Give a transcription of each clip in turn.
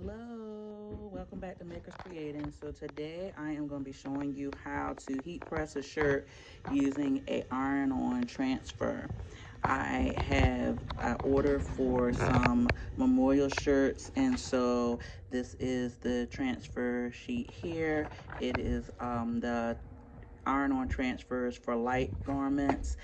Hello, welcome back to Makers Creating. So today I am going to be showing you how to heat press a shirt using a iron-on transfer. I have an order for some memorial shirts, and so this is the transfer sheet here. It is the iron-on transfers for light garments,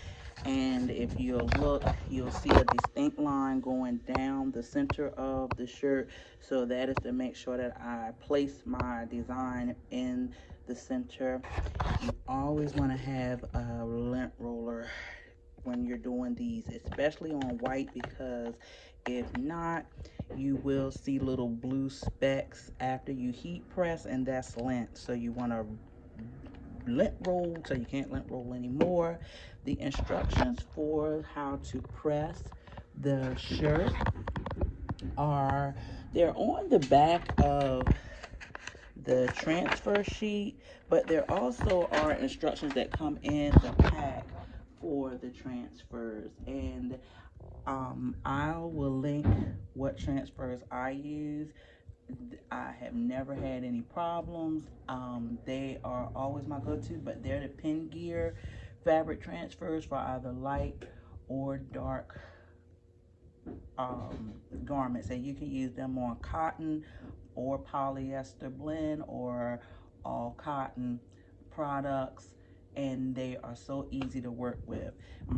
and if you'll look, you'll see a distinct line going down the center of the shirt. So that is to make sure that I place my design in the center. You always want to have a lint roller when you're doing these, especially on white, because if not, you will see little blue specks after you heat press, and that's lint. So you want to lint roll so you can't lint roll anymore. The instructions for how to press the shirt are, they're on the back of the transfer sheet, but there also are instructions that come in the pack for the transfers, and I will link what transfers I use. I have never had any problems. They are always my go-to, but they're the Pin Gear fabric transfers for either light or dark garments, and you can use them on cotton or polyester blend or all cotton products, and they are so easy to work with.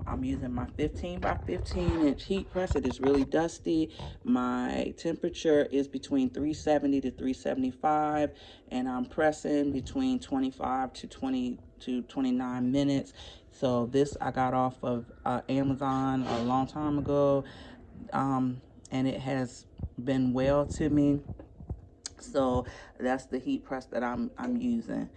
I'm using my 15 by 15 inch heat press. It is really dusty. My temperature is between 370 to 375, and I'm pressing between 25 to 29 minutes. So this I got off of Amazon a long time ago, and it has been well to me. So that's the heat press that I'm using.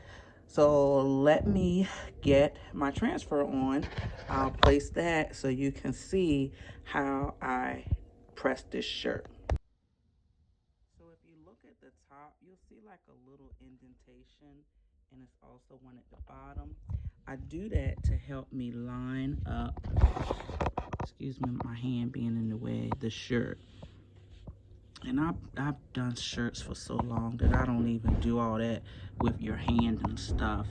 So let me get my transfer on. I'll place that so you can see how I press this shirt. So if you look at the top, you'll see like a little indentation, and it's also one at the bottom. I do that to help me line up, excuse me, my hand being in the way, the shirt. And I've done shirts for so long that I don't even do all that with your hand and stuff.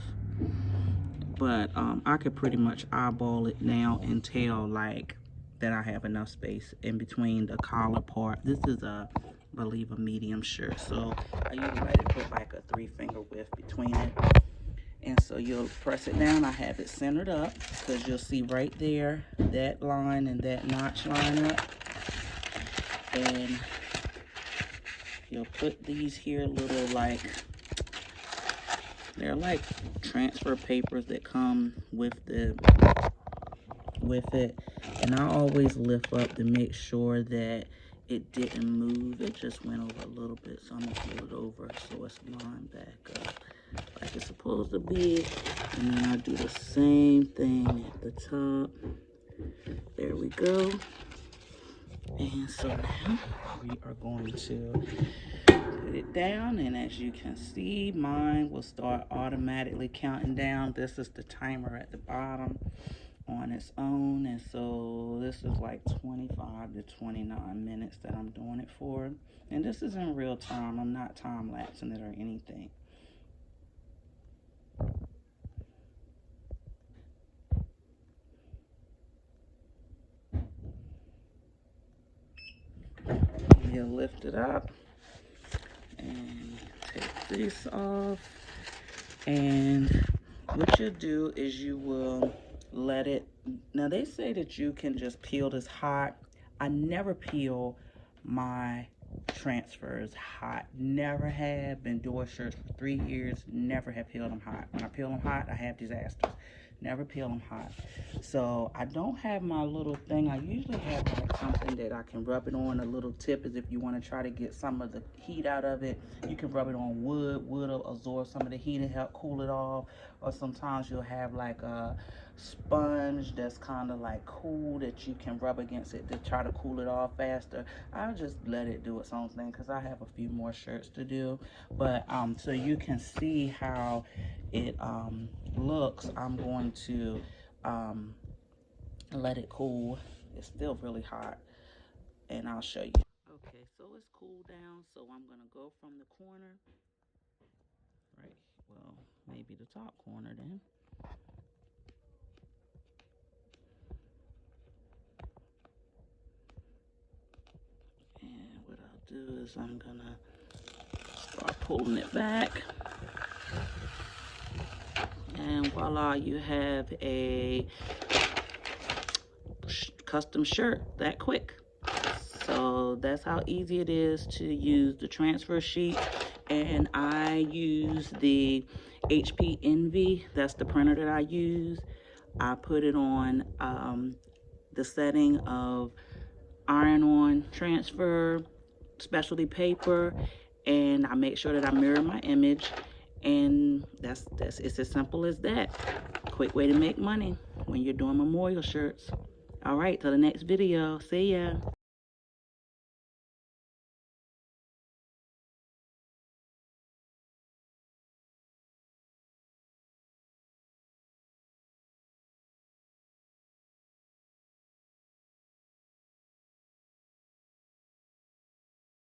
But I could pretty much eyeball it now and tell like that I have enough space in between the collar part. This is I believe a medium shirt, so I usually like to put like a 3-finger width between it. And so you'll press it down. I have it centered up because you'll see right there that line and that notch line up. And you'll put these here little, like, they're like transfer papers that come with it, and I always lift up to make sure that it didn't move. It just went over a little bit, so I'm gonna pull it over so it's lined back up like it's supposed to be. And then I do the same thing at the top. There we go. And so now we are going to put it down, and as you can see, mine will start automatically counting down. This is the timer at the bottom on its own, and so this is like 25 to 29 minutes that I'm doing it for, and this is in real time. I'm not time lapsing it or anything. You lift it up and take this off, and what you'll do is you will let it, now they say that you can just peel this hot. I never peel my transfers hot. Never have. Been doing shirts for 3 years. Never have peeled them hot. When I peel them hot, I have disasters. Never peel them hot. So I don't have my little thing. I usually have like something that I can rub it on. A little tip is if you want to try to get some of the heat out of it, you can rub it on wood. Wood will absorb some of the heat and help cool it off. Or sometimes you'll have like a sponge that's kind of like cool that you can rub against it to try to cool it off faster. I'll just let it do its own thing because I have a few more shirts to do. But so you can see how it looks. I'm going to let it cool. It's still really hot, and I'll show you. Okay, so it's cooled down, so I'm gonna go from the corner, right, well, maybe the top corner then. And what I'll do is I'm gonna start pulling it back. And voila, you have a custom shirt that quick. So that's how easy it is to use the transfer sheet. And I use the HP Envy. That's the printer that I use. I put it on the setting of iron-on transfer, specialty paper, and I make sure that I mirror my image. And that's it's as simple as that. Quick way to make money when you're doing memorial shirts. All right, till the next video. See ya.